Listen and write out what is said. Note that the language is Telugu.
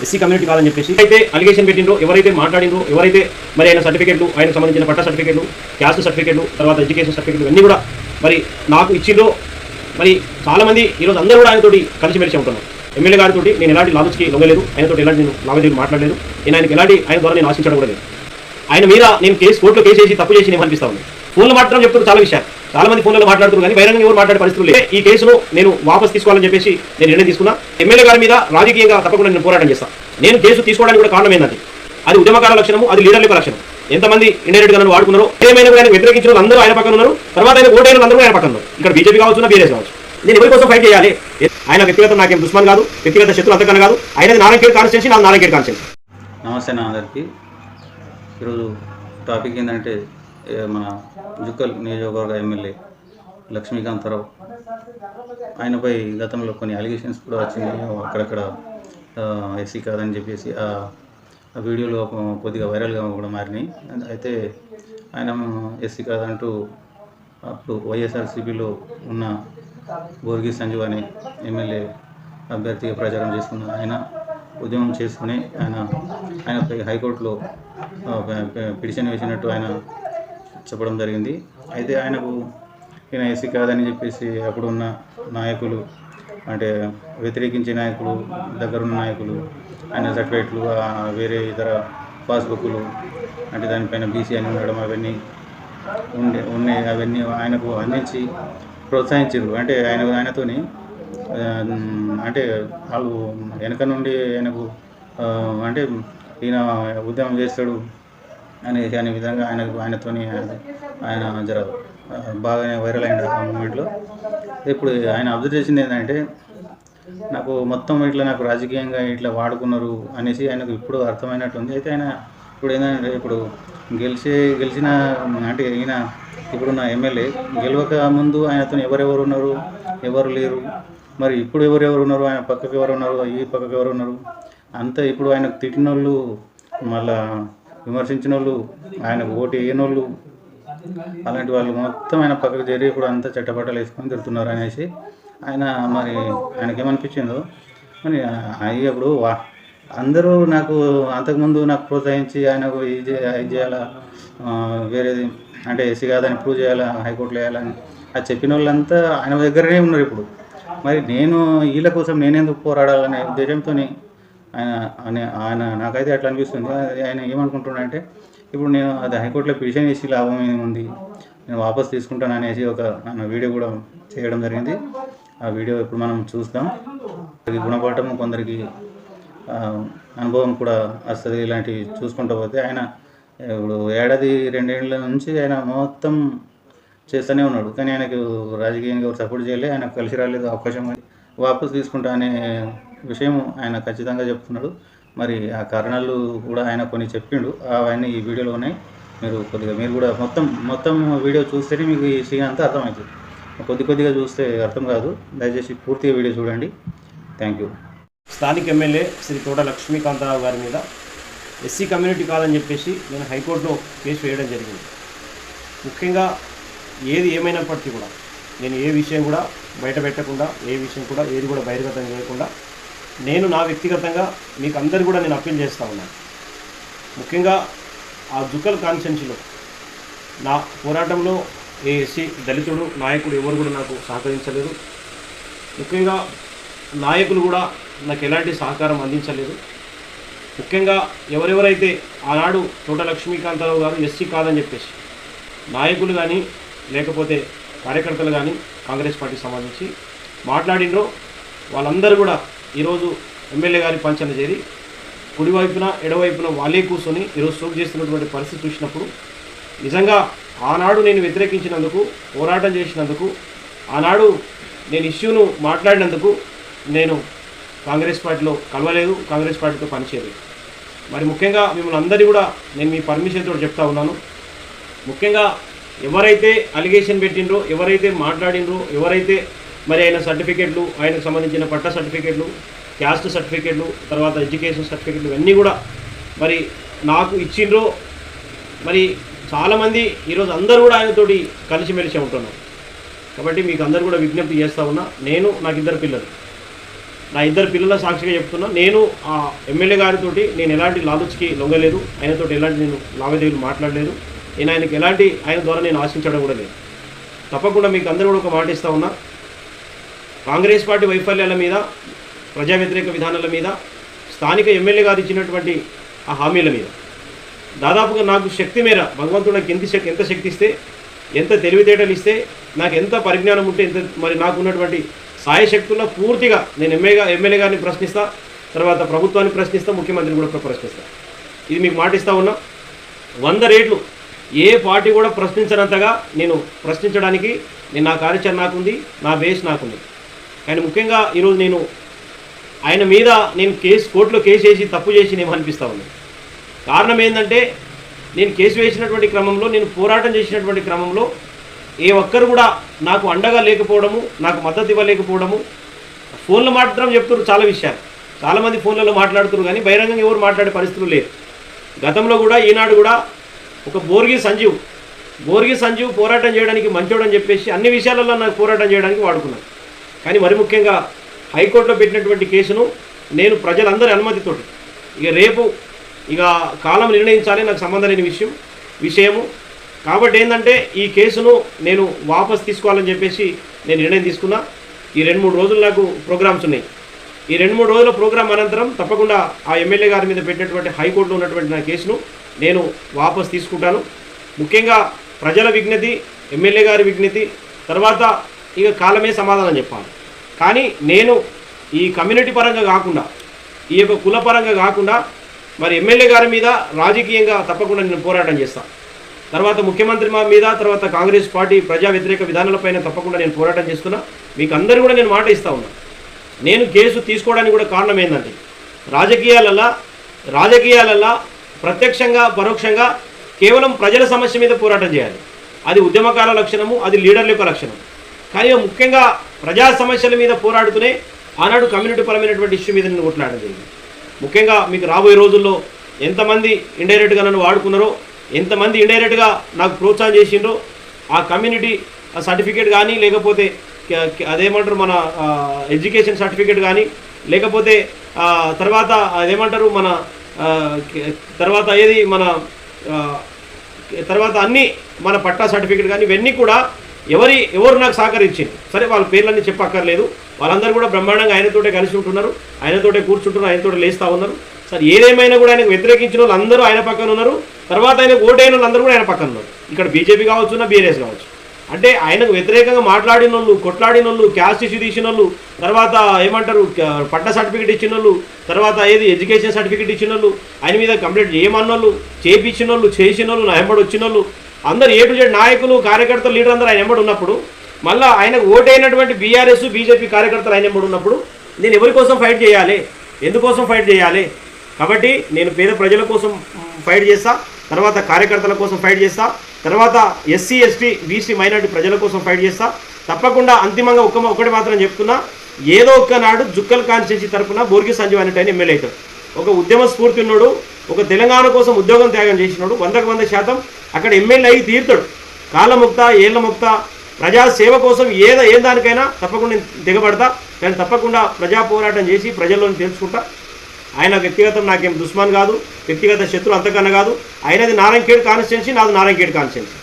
ఎస్సీ కమ్యూనిటీ కాదని చెప్పేసి అయితే అలిగేషన్ పెట్టిండ్రో, ఎవరైతే మాట్లాడిండ్రో, ఎవరైతే మరి ఆయన సర్టిఫికేట్లు, ఆయనకు సంబంధించిన పట్ట సర్టిఫికేట్లు, క్యాస్ట్ సర్టిఫికేట్లు, తర్వాత ఎడ్యుకేషన్ సర్టిఫికేట్లు అన్నీ కూడా మరి నాకు ఇచ్చిండ్రో. మరి చాలామంది ఈరోజు అందరూ కూడా ఆయనతోటి కలిసిమెలిసి ఉంటున్నారు. ఎమ్మెల్యే గారితో నేను ఎలాంటి లాభస్కి లొంగలేదు, ఆయనతో ఎలాంటి నేను లాభదేవి మాట్లాడలేదు, నేను ఆయనకి ఎలాంటి ఆయన ద్వారా నేను ఆశించడం కూడా లేదు. ఆయన మీద నేను కోర్టులో కేసు వేసి తప్పు చేసి నేను అనిపిస్తా ఉంది. ఫోన్లో మాట్లాడడం చెప్తున్నారు చాలా విషయాలు, చాలా మంది ఫోన్లో మాట్లాడుతున్నారు, కానీ బహిరంగంగా ఎవరు మాట్లాడే పరిస్థితులు లేదు. ఈ కేసును నేను వాపస్ తీసుకోవాలని చెప్పేసి నేను నిర్ణయం తీసుకున్నా. ఎమ్మెల్యే గారి మీద రాజకీయంగా తప్పకుండా నేను పోరాటం చేస్తాను. నేను కేసు తీసుకోవడానికి కూడా కారణం ఏంటంటే అది ఉద్యమకాల లక్షణము, అది లీడర్ల యొక్క లక్షణం. ఎంతమంది ఇండైరెక్ట్ గా నన్ను వాడుకున్నారో, ఏమైనా ఆయన వ్యతిరేకించిన వాళ్ళు అందరూ ఆయన పక్కన ఉన్నారు, తర్వాత ఆయన ఓటైన అందరూ ఆయన పక్కన ఉన్నారు. ఇక్కడ బీజేపీ కావచ్చు, బీఆర్ఎస్ కావచ్చు. నేను ఎవరి కోసం ఫైట్ చేయాలి? ఆయన వ్యక్తిగత నాకేం దుష్మన్ కాదు, వ్యక్తిగత శత్రువు అంతకన్నా కాదు. ఆయన నారాయణఖేడ్ కాన్స్టిట్యూన్సీ, నాకు నారాయణఖేడ్ కాన్స్టిట్యూన్సీ. నమస్తే నా అందరికీ. ఈరోజు టాపిక్ ఏంటంటే మన జుక్కల్ నియోజకవర్గ ఎమ్మెల్యే లక్ష్మీకాంతారావు, ఆయనపై గతంలో కొన్ని అలిగేషన్స్ కూడా వచ్చినాయి. అక్కడక్కడ ఎస్సీ కాదని చెప్పేసి ఆ వీడియోలో కొద్దిగా వైరల్గా కూడా మారినాయి. అయితే ఆయన ఎస్సీ కాదంటూ అప్పుడు వైఎస్ఆర్సీపీలో ఉన్న బోర్గి సంజీవ్ అనే ఎమ్మెల్యే అభ్యర్థిగా ప్రచారం చేసుకున్న ఆయన ఉద్యమం చేసుకుని ఆయనపై హైకోర్టులో పిటిషన్ వేసినట్టు ఆయన చెప్పడం జరిగింది. అయితే ఆయనకు ఈయన ఎస్సీ కాదని చెప్పేసి అప్పుడున్న నాయకులు, అంటే వ్యతిరేకించే నాయకులు, దగ్గరున్న నాయకులు ఆయన సర్టిఫికేట్లు, వేరే ఇతర పాస్బుక్లు, అంటే దానిపైన బీసీ అని ఉండడం అవన్నీ ఉన్నాయి. అవన్నీ ఆయనకు అందించి ప్రోత్సహించారు. అంటే ఆయనతోని అంటే వాళ్ళు వెనక నుండి ఆయనకు అంటే ఈయన ఉద్యమం చేస్తాడు అనే విధంగా ఆయనతోని ఆయన జర బాగానే వైరల్ అయిన ఆ మూమెంట్లో. ఇప్పుడు ఆయన అబ్జర్వ్ చేసింది ఏంటంటే, నాకు మొత్తం ఇట్లా నాకు రాజకీయంగా ఇట్లా వాడుకున్నారు అనేసి ఆయనకు ఇప్పుడు అర్థమైనట్టుంది. అయితే ఆయన ఇప్పుడు ఏంటంటే, ఇప్పుడు గెలిచిన అంటే ఈయన ఇప్పుడున్న ఎమ్మెల్యే గెలవక ముందు ఆయనతో ఎవరెవరు ఉన్నారు, ఎవరు లేరు, మరి ఇప్పుడు ఎవరెవరు ఉన్నారు, ఆయన పక్కకు ఎవరు ఉన్నారు, ఈ పక్కకు ఎవరు ఉన్నారు, అంతా ఇప్పుడు ఆయనకు తిట్టిన వాళ్ళు, మళ్ళా విమర్శించిన వాళ్ళు, ఆయనకు ఓటు వేయని వాళ్ళు, అలాంటి వాళ్ళు మొత్తం ఆయన పక్కకు చేరి ఇప్పుడు అంతా చెట్టపట్టలు వేసుకొని తిరుగుతున్నారు అనేసి మరి ఆయనకేమనిపించిందో. మరి అప్పుడు అందరూ నాకు అంతకుముందు నాకు ప్రోత్సహించి ఆయనకు ఇది చేయాలా, వేరేది అంటే ఎస్సీ కాదని ప్రూవ్ చేయాలా, హైకోర్టులో వేయాలని అది చెప్పిన వాళ్ళంతా ఆయన దగ్గరనే ఉన్నారు ఇప్పుడు. మరి నేను వీళ్ళ కోసం నేనెందుకు పోరాడాలనే ఉద్దేశంతో ఆయన నాకైతే అట్లా అనిపిస్తుంది. ఆయన ఏమనుకుంటున్నాడంటే, ఇప్పుడు నేను అది హైకోర్టులో పిటిషన్ చేసి లాభం ఏముంది, నేను వాపస్ తీసుకుంటాను అనేసి ఒక వీడియో కూడా చేయడం జరిగింది. ఆ వీడియో ఇప్పుడు మనం చూస్తాం. గుణపాఠము, కొందరికి అనుభవం కూడా వస్తుంది. ఇలాంటివి చూసుకుంటూ పోతే ఆయన ఇప్పుడు ఏడాది 2 ఏళ్ళ నుంచి ఆయన మొత్తం చేస్తూనే ఉన్నాడు, కానీ ఆయనకు రాజకీయంగా సపోర్ట్ చేయలే, ఆయన కలిసి రాలేదు, అవకాశం వాపసు తీసుకుంటా అనే విషయం ఆయన ఖచ్చితంగా చెప్తున్నాడు. మరి ఆ కారణాలు కూడా ఆయన కొన్ని చెప్పిండు, అవన్నీ ఈ వీడియోలో ఉన్నాయి. మీరు కూడా మొత్తం వీడియో చూస్తేనే మీకు ఈ సీన్ అంతా అర్థమవుతుంది. కొద్దిగా చూస్తే అర్థం కాదు. దయచేసి పూర్తిగా వీడియో చూడండి. Thank you. స్థానిక ఎమ్మెల్యే శ్రీ తోట లక్ష్మీకాంతారావు గారి మీద ఎస్సీ కమ్యూనిటీ కాదని చెప్పేసి నేను హైకోర్టులో కేసు వేయడం జరిగింది. ముఖ్యంగా ఏది ఏమైనప్పటికీ కూడా నేను ఏ విషయం కూడా బయట పెట్టకుండా, ఏ విషయం కూడా ఏది కూడా బహిర్గతం చేయకుండా నేను నా వ్యక్తిగతంగా మీకు అందరు కూడా నేను అప్పీల్ చేస్తూ ఉన్నాను. ముఖ్యంగా ఆ జుక్కల్ కాన్స్టిట్యున్సీలో నా పోరాటంలో ఏ ఎస్సీ దళితుడు నాయకుడు ఎవరు కూడా నాకు సహకరించలేదు. ముఖ్యంగా నాయకులు కూడా నాకు ఎలాంటి సహకారం అందించలేదు. ముఖ్యంగా ఎవరెవరైతే ఆనాడు తోట లక్ష్మీకాంతారావు గారు ఎస్సీ కాదని చెప్పేసి నాయకులు కానీ లేకపోతే కార్యకర్తలు కానీ కాంగ్రెస్ పార్టీకి సంబంధించి మాట్లాడినరో వాళ్ళందరూ కూడా ఈరోజు ఎమ్మెల్యే గారి పంచన చేరి కుడివైపున ఎడవైపున వాళ్ళే కూర్చొని ఈరోజు సోక్ చేస్తున్నటువంటి పరిస్థితి చూసినప్పుడు నిజంగా ఆనాడు నేను వ్యతిరేకించినందుకు, పోరాటం చేసినందుకు, ఆనాడు నేను ఇష్యూను మాట్లాడినందుకు నేను కాంగ్రెస్ పార్టీలో కలవలేదు, కాంగ్రెస్ పార్టీతో పనిచేయలేదు. మరి ముఖ్యంగా మిమ్మల్ని అందరినీ కూడా నేను మీ పర్మిషన్తో చెప్తా ఉన్నాను. ముఖ్యంగా ఎవరైతే అలిగేషన్ పెట్టిండ్రో, ఎవరైతే మాట్లాడిండ్రో, ఎవరైతే మరి ఆయన సర్టిఫికేట్లు, ఆయనకు సంబంధించిన పట్ట సర్టిఫికేట్లు, క్యాస్ట్ సర్టిఫికేట్లు, తర్వాత ఎడ్యుకేషన్ సర్టిఫికేట్లు ఇవన్నీ కూడా మరి నాకు ఇచ్చిండ్రో. మరి చాలామంది ఈరోజు అందరూ కూడా ఆయనతోటి కలిసిమెలిసి ఉంటున్నారు. కాబట్టి మీకు అందరూ కూడా విజ్ఞప్తి చేస్తూ ఉన్నా, నాకు 2 పిల్లలు, నా ఇద్దరు పిల్లల సాక్షిగా చెప్తున్నా, నేను ఆ ఎమ్మెల్యే గారితో నేను ఎలాంటి లాలుచికి లొంగలేదు, ఆయనతో ఎలాంటి నేను లావాదేవీలు మాట్లాడలేదు, నేను ఆయనకి ఎలాంటి ఆయన ద్వారా నేను ఆశించడం కూడా లేదు. తప్పకుండా మీకు అందరూ కూడా ఒక మాట ఇస్తా ఉన్నా, కాంగ్రెస్ పార్టీ వైఫల్యాల మీద, ప్రజా వ్యతిరేక విధానాల మీద, స్థానిక ఎమ్మెల్యే గారు ఇచ్చినటువంటి ఆ హామీల మీద దాదాపుగా నాకు శక్తి మేర భగవంతుడు నాకు ఎంత శక్తి ఇస్తే, ఎంత తెలివితేటలు ఇస్తే, నాకు ఎంత పరిజ్ఞానం ఉంటే, ఎంత మరి నాకు ఉన్నటువంటి సాయశక్తుల్లో పూర్తిగా నేను ఎమ్మెల్యే గారిని ప్రశ్నిస్తా, తర్వాత ప్రభుత్వాన్ని ప్రశ్నిస్తా, ముఖ్యమంత్రిని కూడా ప్రశ్నిస్తా. ఇది మీకు మాట ఇస్తా ఉన్నా. 100 రేట్లు ఏ పార్టీ కూడా ప్రశ్నించనంతగా నేను ప్రశ్నించడానికి నా కార్యాచరణ నాకుంది, నా బేస్ నాకుంది. కానీ ముఖ్యంగా ఈరోజు నేను ఆయన మీద నేను కోర్టులో కేసు వేసి తప్పు చేసి నేను అనిపిస్తూ ఉన్నాను. కారణం ఏంటంటే, నేను కేసు వేసినటువంటి క్రమంలో, నేను పోరాటం చేసినటువంటి క్రమంలో ఏ ఒక్కరు కూడా నాకు అండగా లేకపోవడము, నాకు మద్దతు ఇవ్వలేకపోవడము. ఫోన్లో మాత్రం చెప్తున్నారు చాలా విషయాలు, చాలామంది ఫోన్లలో మాట్లాడుతున్నారు, కానీ బహిరంగంగా ఎవరు మాట్లాడే పరిస్థితులు లేదు. గతంలో కూడా ఈనాడు కూడా ఒక బోర్గి సంజీవ్ పోరాటం చేయడానికి మంచోడని చెప్పేసి అన్ని విషయాలలో నాకు పోరాటం చేయడానికి వాడుకున్నాను. కానీ మరి ముఖ్యంగా హైకోర్టులో పెట్టినటువంటి కేసును నేను ప్రజలందరి అనుమతితోటి రేపు కాలం నిర్ణయించాలి, నాకు సంబంధం లేని విషయము. కాబట్టి ఏంటంటే ఈ కేసును నేను వాపస్ తీసుకోవాలని చెప్పేసి నేను నిర్ణయం తీసుకున్నా. ఈ 2-3 రోజులు నాకు ప్రోగ్రామ్స్ ఉన్నాయి. ఈ 2-3 రోజుల ప్రోగ్రాం అనంతరం తప్పకుండా ఆ ఎమ్మెల్యే గారి మీద పెట్టినటువంటి హైకోర్టులో ఉన్నటువంటి నా కేసును నేను వాపస్ తీసుకుంటాను. ముఖ్యంగా ప్రజల విజ్ఞతి, ఎమ్మెల్యే గారి విజ్ఞతి తర్వాత కాలమే సమాధానం చెప్పాలి. కానీ నేను ఈ కమ్యూనిటీ పరంగా కాకుండా, ఈ యొక్క కుల పరంగా కాకుండా మరి ఎమ్మెల్యే గారి మీద రాజకీయంగా తప్పకుండా నేను పోరాటం చేస్తాను. తర్వాత ముఖ్యమంత్రి మీద, తర్వాత కాంగ్రెస్ పార్టీ ప్రజా వ్యతిరేక విధానాలపైన తప్పకుండా నేను పోరాటం చేస్తున్నా. మీకు అందరూ కూడా నేను మాట ఇస్తా ఉన్నా. నేను కేసు తీసుకోవడానికి కూడా కారణం ఏంటంటే, రాజకీయాలల్లో ప్రత్యక్షంగా పరోక్షంగా కేవలం ప్రజల సమస్య మీద పోరాటం చేయాలి. అది ఉద్యమకాల లక్షణము, అది లీడర్ల యొక్క లక్షణం. కానీ ముఖ్యంగా ప్రజా సమస్యల మీద పోరాడుతూనే ఆనాడు కమ్యూనిటీ పరమైనటువంటి ఇష్యూ మీద నేను కొట్లాడడం జరిగింది. ముఖ్యంగా మీకు రాబోయే రోజుల్లో ఎంతమంది ఇండైరెక్ట్గా నన్ను వాడుకున్నారో, ఎంతమంది ఇండైరెక్ట్గా నాకు ప్రోత్సాహం చేసిండ్రో, ఆ కమ్యూనిటీ సర్టిఫికేట్ కానీ, లేకపోతే అదేమంటారు మన ఎడ్యుకేషన్ సర్టిఫికేట్ కానీ, లేకపోతే తర్వాత అదేమంటారు మన తర్వాత తర్వాత అన్నీ మన పట్టా సర్టిఫికేట్ కానీ, ఇవన్నీ కూడా ఎవరు నాకు సహకరించింది. సరే, వాళ్ళ పేర్లన్నీ చెప్పక్కర్లేదు. వాళ్ళందరూ కూడా బ్రహ్మాండంగా ఆయనతోటే కలిసి ఉంటున్నారు, ఆయనతోటే కూర్చుంటున్నారు, ఆయనతోటే లేస్తూ ఉన్నారు. సరే, ఏదేమైనా కూడా ఆయనకు వ్యతిరేకించిన వాళ్ళు అందరూ ఆయన పక్కన ఉన్నారు. తర్వాత ఆయనకు ఓటైన వాళ్ళందరూ కూడా ఆయన పక్కన ఉన్నారు. ఇక్కడ బీజేపీ కావచ్చు, బీఆర్ఎస్ కావచ్చు. అంటే ఆయనకు వ్యతిరేకంగా మాట్లాడిన వాళ్ళు, కొట్లాడిన వాళ్ళు, క్యాస్ట్ ఇష్యూ తీసిన వాళ్ళు, తర్వాత ఏమంటారు పట్ట సర్టిఫికేట్ ఇచ్చిన వాళ్ళు, తర్వాత ఎడ్యుకేషన్ సర్టిఫికేట్ ఇచ్చిన వాళ్ళు, ఆయన మీద కంప్లైంట్ చేయమన్న వాళ్ళు, చేపించిన వాళ్ళు, చేసిన వాళ్ళు, నా ఎంబడి వచ్చిన వాళ్ళు అందరు A to Z నాయకులు, కార్యకర్తలు, లీడర్ అందరూ ఆయన ఎంబడి ఉన్నప్పుడు, మళ్ళీ ఆయనకు ఓటైనటువంటి బీఆర్ఎస్, బీజేపీ కార్యకర్తలు ఆయన ఎంబడి ఉన్నప్పుడు నేను ఎవరి కోసం ఫైట్ చేయాలి, ఎందుకోసం ఫైట్ చేయాలి? కాబట్టి నేను పేద ప్రజల కోసం ఫైట్ చేస్తా, తర్వాత కార్యకర్తల కోసం ఫైట్ చేస్తా, తర్వాత SC, ST, BC మైనారిటీ ప్రజల కోసం ఫైట్ చేస్తా. తప్పకుండా అంతిమంగా ఒకటి మాత్రం చెప్తున్నా, ఏదో ఒక్కనాడు జుక్కల్ కాన్స్టిట్యూన్సీ తరఫున బోర్గి సంజీవ్ అనేటైన ఎమ్మెల్యే అవుతాడు. ఒక ఉద్యమ స్ఫూర్తి ఉన్నాడు, ఒక తెలంగాణ కోసం ఉద్యోగం త్యాగం చేసినాడు, 100% అక్కడ ఎమ్మెల్యే అయి తీరుతాడు. కాళ్ళముక్త, ఏళ్ళముక్త, ప్రజాసేవ కోసం ఏ దానికైనా తప్పకుండా నేను దిగబడతా. కానీ తప్పకుండా ప్రజా పోరాటం చేసి ప్రజల్లోని తెలుసుకుంటా. ఆయన వ్యక్తిగతం నాకేం దుష్మాన్ కాదు, వ్యక్తిగత శత్రు అంతకన్నా కాదు. ఆయనది నారాయణఖేడ్ కాన్స్టిట్యున్సీ, నాది నారాయణఖేడ్ కాన్స్టిట్యున్సీ.